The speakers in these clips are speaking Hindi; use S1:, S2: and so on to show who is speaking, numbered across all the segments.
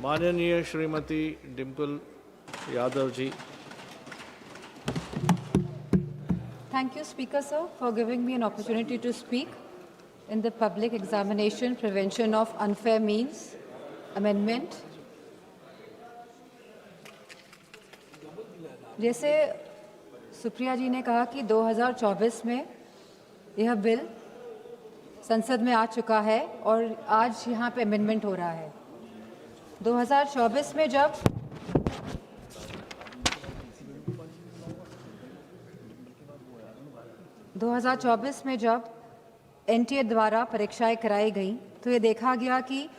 S1: माननीय Shrimati Dimple Yadav ji.
S2: Thank you, Speaker, sir, for giving me an opportunity to speak in the Public Examination Prevention of Unfair Means Amendment. जैसे सुप्रिया जी ने कहा कि 2024 में यह बिल संसद में आ चुका है और आज यहाँ पे अमेंडमेंट हो रहा है। 2024 में जब एनटीए द्वारा परीक्षाएं कराई गई तो ये देखा गया कि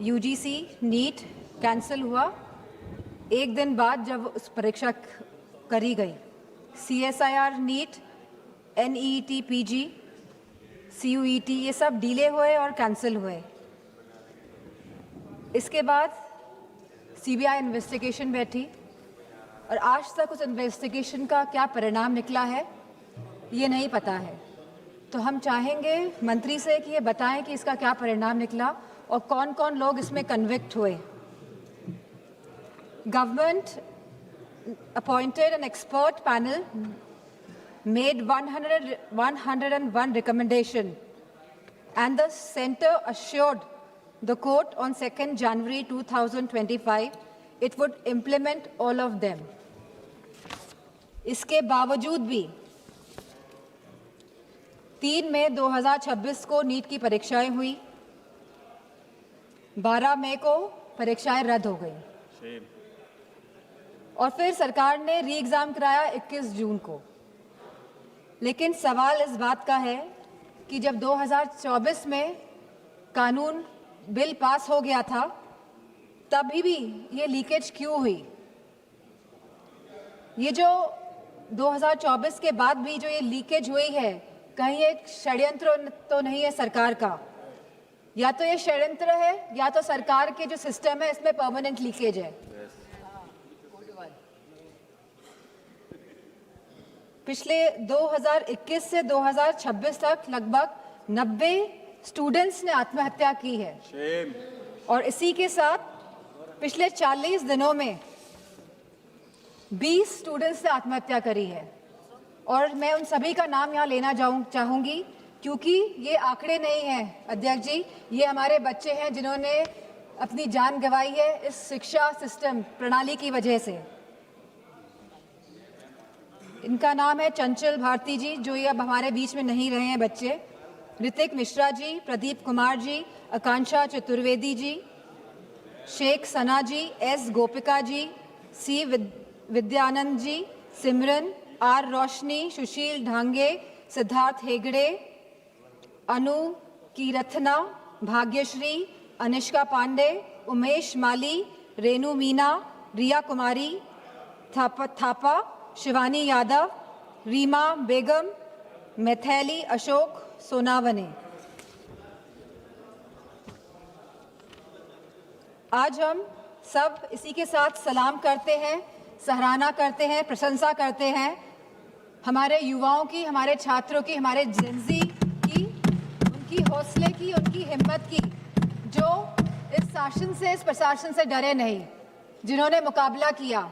S2: यूजीसी नीट कैंसिल हुआ एक दिन बाद जब उस परीक्षा करी गई। CSIR NEET, NEET PG, CUET ये सब डिले हुए और कैंसिल हुए। इसके बाद सीबीआई इन्वेस्टिगेशन बैठी और आज तक उस इन्वेस्टिगेशन का क्या परिणाम निकला है ये नहीं पता है। तो हम चाहेंगे मंत्री से कि ये बताएं कि इसका क्या परिणाम निकला और कौन कौन लोग इसमें कन्विक्ट हुए। Government appointed an expert panel made 101 recommendation and the center assured the court on 2nd January 2025 it would implement all of them. इसके बावजूद भी 3 मई 2026 को नीट की परीक्षाएं हुई, 12 मई को परीक्षाएं रद्द हो गई और फिर सरकार ने री एग्जाम कराया 21 जून को। लेकिन सवाल इस बात का है कि जब 2024 में कानून बिल पास हो गया था तभी भी ये लीकेज क्यों हुई? ये जो 2024 के बाद भी जो ये लीकेज हुई है, कहीं एक षड्यंत्र तो नहीं है सरकार का? या तो ये षड्यंत्र है या तो सरकार के जो सिस्टम है इसमें परमानेंट लीकेज है। पिछले 2021 से 2026 तक लगभग 90 स्टूडेंट्स ने आत्महत्या की है और इसी के साथ पिछले 40 दिनों में 20 स्टूडेंट्स ने आत्महत्या करी है। और मैं उन सभी का नाम यहाँ लेना चाहूँगी क्योंकि ये आंकड़े नहीं हैं अध्यक्ष जी, ये हमारे बच्चे हैं जिन्होंने अपनी जान गंवाई है इस शिक्षा सिस्टम प्रणाली की वजह से। इनका नाम है चंचल भारती जी, जो ये अब हमारे बीच में नहीं रहे हैं बच्चे, ऋतिक मिश्रा जी, प्रदीप कुमार जी, आकांक्षा चतुर्वेदी जी, शेख सना जी, S Gopika ji, C Vidyanand ji, Simran, are रोशनी, सुशील ढांगे, सिद्धार्थ हेगड़े, अनु कीरथना, भाग्यश्री, अनिष्का पांडे, उमेश माली, रेनू मीना, रिया कुमारी थापा, शिवानी यादव, रीमा बेगम, मैथैली अशोक सोनावने। आज हम सब इसी के साथ सलाम करते हैं, सराहना करते हैं, प्रशंसा करते हैं हमारे युवाओं की, हमारे छात्रों की, हमारे जेनजी की, उनकी हौसले की, उनकी हिम्मत की, जो इस शासन से, इस प्रशासन से डरे नहीं, जिन्होंने मुकाबला किया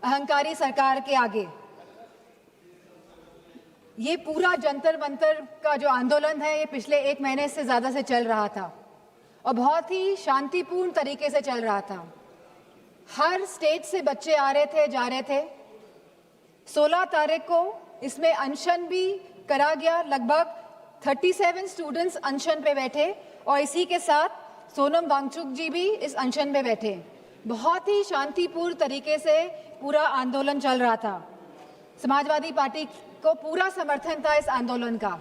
S2: अहंकारी सरकार के आगे। ये पूरा जंतर मंतर का जो आंदोलन है ये पिछले 1 महीने से ज़्यादा से चल रहा था और बहुत ही शांतिपूर्ण तरीके से चल रहा था। हर स्टेट से बच्चे आ रहे थे, जा रहे थे। 16 तारीख को इसमें अनशन भी करा गया, लगभग 37 स्टूडेंट्स अनशन पे बैठे और इसी के साथ सोनम वांगचुक जी भी इस अनशन पे बैठे। बहुत ही शांतिपूर्ण तरीके से पूरा आंदोलन चल रहा था। समाजवादी पार्टी को पूरा समर्थन था इस आंदोलन का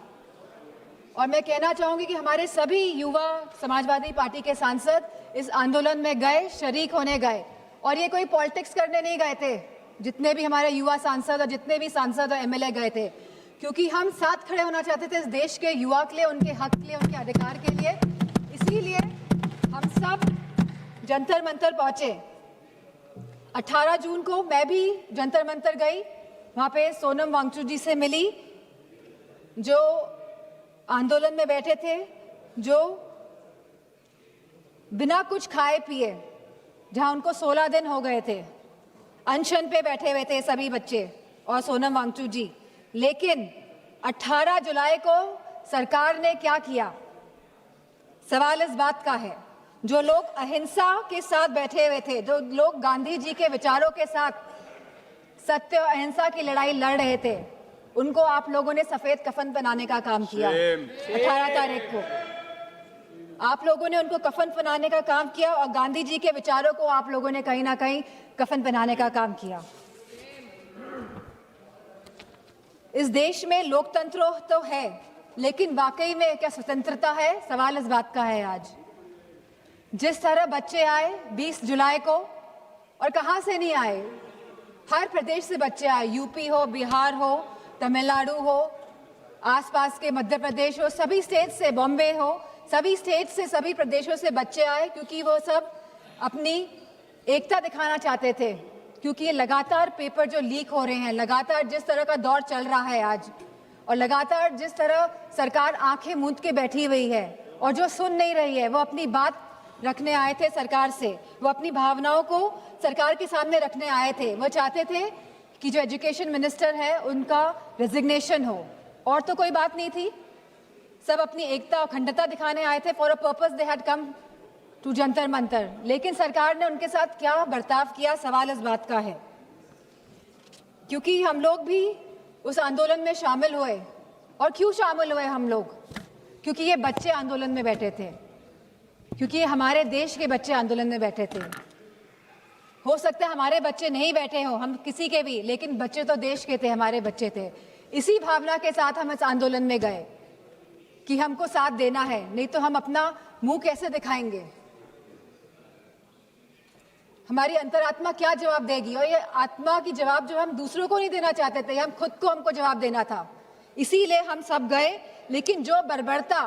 S2: और मैं कहना चाहूँगी कि हमारे सभी युवा समाजवादी पार्टी के सांसद इस आंदोलन में गए, शरीक होने गए और ये कोई पॉलिटिक्स करने नहीं गए थे। जितने भी हमारे युवा सांसद और जितने भी सांसद और एमएलए गए थे, क्योंकि हम साथ खड़े होना चाहते थे इस देश के युवा के लिए, उनके हक के लिए, उनके अधिकार के लिए। इसीलिए हम सब जंतर मंतर पहुंचे। 18 जून को मैं भी जंतर मंतर गई, वहाँ पे सोनम वांगचुक जी से मिली जो आंदोलन में बैठे थे, जो बिना कुछ खाए पिए जहां उनको 16 दिन हो गए थे, अनशन पे बैठे हुए थे सभी बच्चे और सोनम वांगचुक जी। लेकिन 18 जुलाई को सरकार ने क्या किया? सवाल इस बात का है, जो लोग अहिंसा के साथ बैठे हुए थे, जो लोग गांधी जी के विचारों के साथ सत्य और अहिंसा की लड़ाई लड़ रहे थे, उनको आप लोगों ने सफेद कफन पहनाने का काम किया। 18 तारीख को आप लोगों ने उनको कफन पहनाने का काम किया और गांधी जी के विचारों को आप लोगों ने कहीं ना कहीं कफन पहनाने का काम किया। इस देश में लोकतंत्र तो है, लेकिन वाकई में क्या स्वतंत्रता है? सवाल इस बात का है आज। जिस तरह बच्चे आए 20 जुलाई को, और कहां से नहीं आए, हर प्रदेश से बच्चे आए, यूपी हो, बिहार हो, तमिलनाडु हो, आसपास के मध्य प्रदेश हो, सभी स्टेट से, बॉम्बे हो, सभी स्टेट से, सभी प्रदेशों से बच्चे आए, क्योंकि वो सब अपनी एकता दिखाना चाहते थे। क्योंकि ये लगातार पेपर जो लीक हो रहे हैं, लगातार जिस तरह का दौर चल रहा है आज, और लगातार जिस तरह सरकार आंखें मूंद के बैठी हुई है और जो सुन नहीं रही है, वो अपनी बात रखने आए थे सरकार से, वो अपनी भावनाओं को सरकार के सामने रखने आए थे। वो चाहते थे कि जो एजुकेशन मिनिस्टर है उनका रेजिग्नेशन हो, और तो कोई बात नहीं थी। सब अपनी एकता और अखंडता दिखाने आए थे। For a purpose they had come to Jantar Mantar. लेकिन सरकार ने उनके साथ क्या बर्ताव किया, सवाल इस बात का है। क्योंकि हम लोग भी उस आंदोलन में शामिल हुए। और क्यों शामिल हुए हम लोग? क्योंकि ये बच्चे आंदोलन में बैठे थे, क्योंकि ये हमारे देश के बच्चे आंदोलन में बैठे थे। हो सकता है हमारे बच्चे नहीं बैठे हों, हम किसी के भी, लेकिन बच्चे तो देश के थे, हमारे बच्चे थे। इसी भावना के साथ हम इस आंदोलन में गए कि हमको साथ देना है, नहीं तो हम अपना मुंह कैसे दिखाएंगे? हमारी अंतरात्मा क्या जवाब देगी? और ये आत्मा की जवाब जो हम दूसरों को नहीं देना चाहते थे, हम खुद को हमको जवाब देना था। इसीलिए हम सब गए। लेकिन जो बर्बरता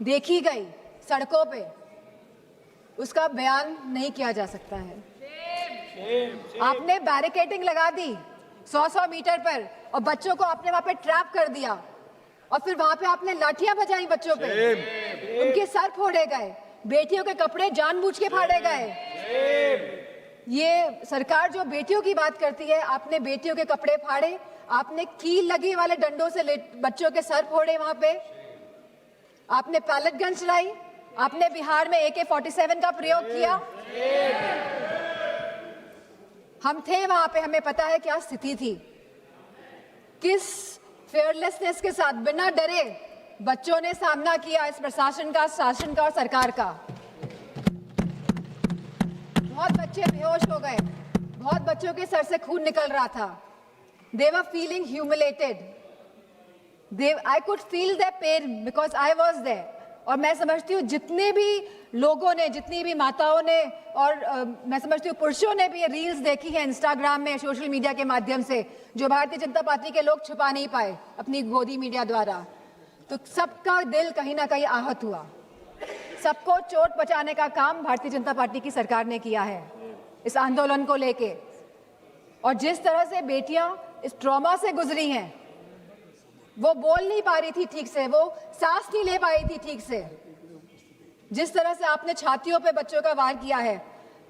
S2: देखी गई सड़कों पे, उसका बयान नहीं किया जा सकता है। आपने बैरिकेडिंग लगा दी 100-100 मीटर पर, और बच्चों को आपने वहां पे ट्रैप कर दिया, और फिर वहां पे आपने लाठियां बजाई बच्चों पे, उनके सर फोड़े गए, बेटियों के कपड़े जानबूझ के फाड़े गए। ये सरकार जो बेटियों की बात करती है, आपने बेटियों के कपड़े फाड़े, आपने कील लगे वाले डंडों से बच्चों के सर फोड़े, वहां पे आपने पैलेट गन चलाई, आपने बिहार में AK-47 का प्रयोग किया। हम थे वहां पे, हमें पता है क्या स्थिति थी। किस फेयरलेसनेस के साथ, बिना डरे बच्चों ने सामना किया इस प्रशासन का, शासन का और सरकार का। बहुत बच्चे बेहोश हो गए, बहुत बच्चों के सर से खून निकल रहा था। They were feeling humiliated. I could feel their pain because I was there. और मैं समझती हूँ जितने भी लोगों ने, जितनी भी माताओं ने, और मैं समझती हूँ पुरुषों ने भी ये रील्स देखी है इंस्टाग्राम में, सोशल मीडिया के माध्यम से, जो भारतीय जनता पार्टी के लोग छुपा नहीं पाए अपनी गोदी मीडिया द्वारा। तो सबका दिल कहीं ना कहीं आहत हुआ। सबको चोट पहुंचाने का काम भारतीय जनता पार्टी की सरकार ने किया है इस आंदोलन को लेके। और जिस तरह से बेटियां इस ट्रॉमा से गुजरी हैं, वो बोल नहीं पा रही थी ठीक से, वो सांस नहीं ले पाई थी ठीक से। जिस तरह से आपने छातियों पे बच्चों का वार किया है,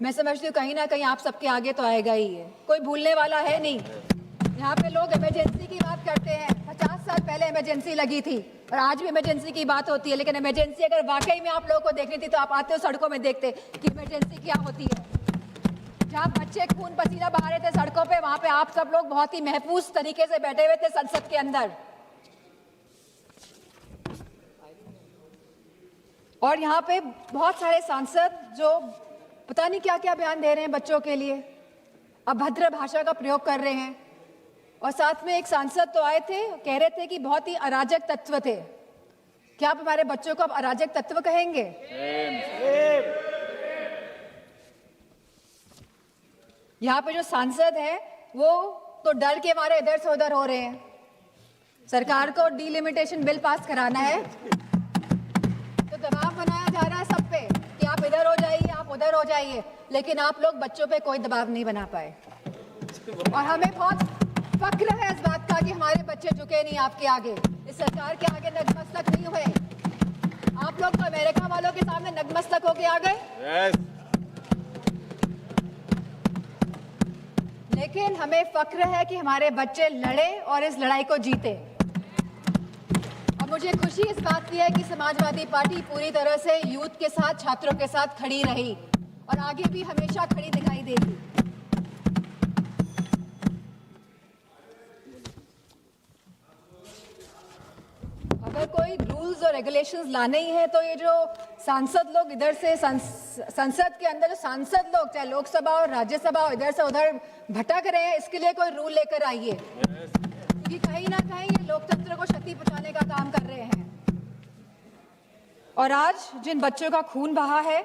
S2: मैं समझती हूँ कहीं ना कहीं आप सबके आगे तो आएगा ही है, कोई भूलने वाला है नहीं। यहाँ पे लोग इमरजेंसी की बात करते हैं, 50 साल पहले इमरजेंसी लगी थी और आज भी इमरजेंसी की बात होती है। लेकिन इमरजेंसी अगर वाकई में आप लोगों को देखनी थी तो आप आते हो सड़कों में देखते कि इमरजेंसी क्या होती है। जहाँ बच्चे खून पसीना बहा रहे थे सड़कों पे, वहां पे आप सब लोग बहुत ही महफूज तरीके से बैठे हुए थे संसद के अंदर। और यहाँ पे बहुत सारे सांसद जो पता नहीं क्या क्या बयान दे रहे हैं बच्चों के लिए, अभद्र भाषा का प्रयोग कर रहे हैं। और साथ में एक सांसद तो आए थे, कह रहे थे कि बहुत ही अराजक तत्व थे। क्या आप हमारे बच्चों को अब अराजक तत्व कहेंगे? यहाँ पे जो सांसद है वो तो डर के मारे इधर से उधर हो रहे हैं। सरकार को डिलिमिटेशन बिल पास कराना है तो दबाव बनाया जा रहा है सब पे कि आप इधर हो जाइए, आप उधर हो जाइए, लेकिन आप लोग बच्चों पे कोई दबाव नहीं बना पाए। और हमें बहुत फक्र है इस बात का कि हमारे बच्चे झुके नहीं आपके आगे, इस सरकार के आगे नतमस्तक नहीं हुए। आप लोग तो अमेरिका वालों के सामने नतमस्तक होके आ गए। लेकिन हमें फक्र है कि हमारे बच्चे लड़े और इस लड़ाई को जीते। और मुझे खुशी इस बात की है कि समाजवादी पार्टी पूरी तरह से यूथ के साथ, छात्रों के साथ खड़ी रही और आगे भी हमेशा खड़ी दिखाई देगी। अगर कोई रूल्स और रेगुलेशंस लाने ही है तो ये जो सांसद लोग इधर से संसद के अंदर जो सांसद लोग चाहे लोकसभा और राज्यसभा और इधर से उधर भटक रहे हैं, इसके लिए कोई रूल लेकर आइए, क्योंकि कहीं ना कहीं ये लोकतंत्र को क्षति पहुंचाने का काम कर रहे हैं। और आज जिन बच्चों का खून बहा है,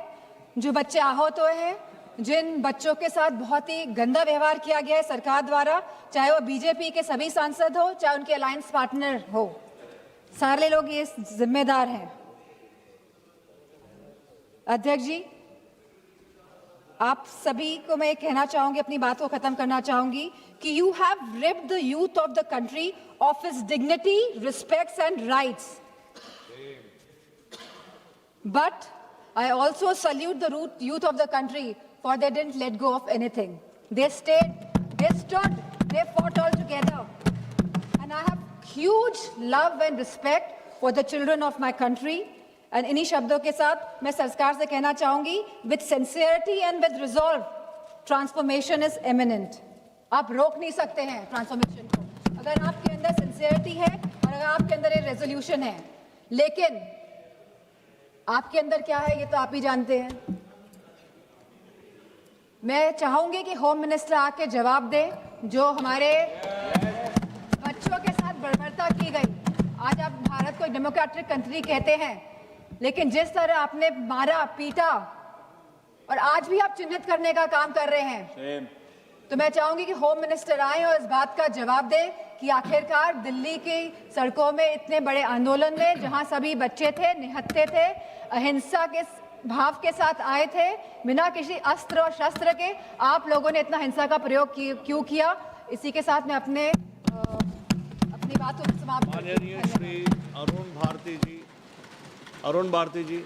S2: जो बच्चे आहत हुए हैं, जिन बच्चों के साथ बहुत ही गंदा व्यवहार किया गया है सरकार द्वारा, चाहे वो बीजेपी के सभी सांसद हो, चाहे उनके अलायंस पार्टनर हो, सारे लोग ये जिम्मेदार हैं। अध्यक्ष जी, आप सभी को मैं कहना चाहूंगी, अपनी बात को खत्म करना चाहूंगी कि you have ripped the youth of the country of his dignity, respects and rights, but I also salute the youth of the country for they didn't let go of anything. They stayed, they stood, they fought all together. And I have huge love and respect for the children of my country. And इन्हीं शब्दों के साथ मैं सरकार से कहना चाहूंगी, with sincerity and with resolve, transformation is imminent. आप रोक नहीं सकते हैं ट्रांसफॉर्मेशन को, अगर आपके अंदर सिंसियरिटी है और अगर आपके अंदर एक रेजोल्यूशन है। लेकिन आपके अंदर क्या है ये तो आप ही जानते हैं। मैं चाहूंगी कि होम मिनिस्टर आके जवाब दे, जो हमारे बच्चों के साथ बर्बरता की गई। आज आप भारत को डेमोक्रेटिक कंट्री कहते हैं, लेकिन जिस तरह आपने मारा, पीटा और आज भी आप चिन्हित करने का काम कर रहे हैं, तो मैं चाहूंगी कि होम मिनिस्टर आए और इस बात का जवाब दे कि आखिरकार दिल्ली की सड़कों में इतने बड़े आंदोलन में जहां सभी बच्चे थे, निहत्थे थे, अहिंसा के भाव के साथ आए थे, बिना किसी अस्त्र और शस्त्र के, आप लोगों ने इतना हिंसा का प्रयोग क्यों किया। इसी के साथ मैं अपनी बात को समाप्त
S1: माननीय श्री अरुण भारती जी